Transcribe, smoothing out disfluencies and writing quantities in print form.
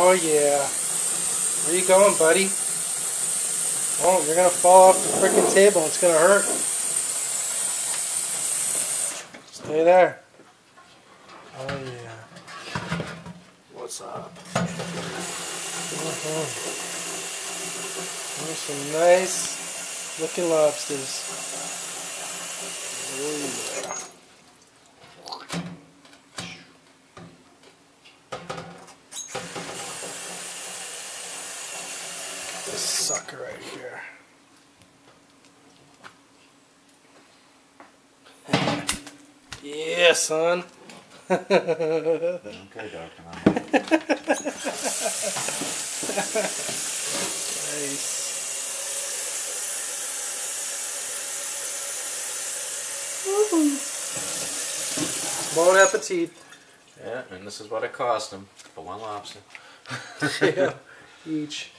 Oh yeah. Where you going, buddy? Oh, you're gonna fall off the freaking table. It's gonna hurt. Stay there. Oh yeah. What's up? There's some nice looking lobsters. Oh yeah. This sucker right here. Yeah, son. Okay, Dr. Nice. Bon appetit. Yeah, and this is what it cost him for one lobster. Yeah, each.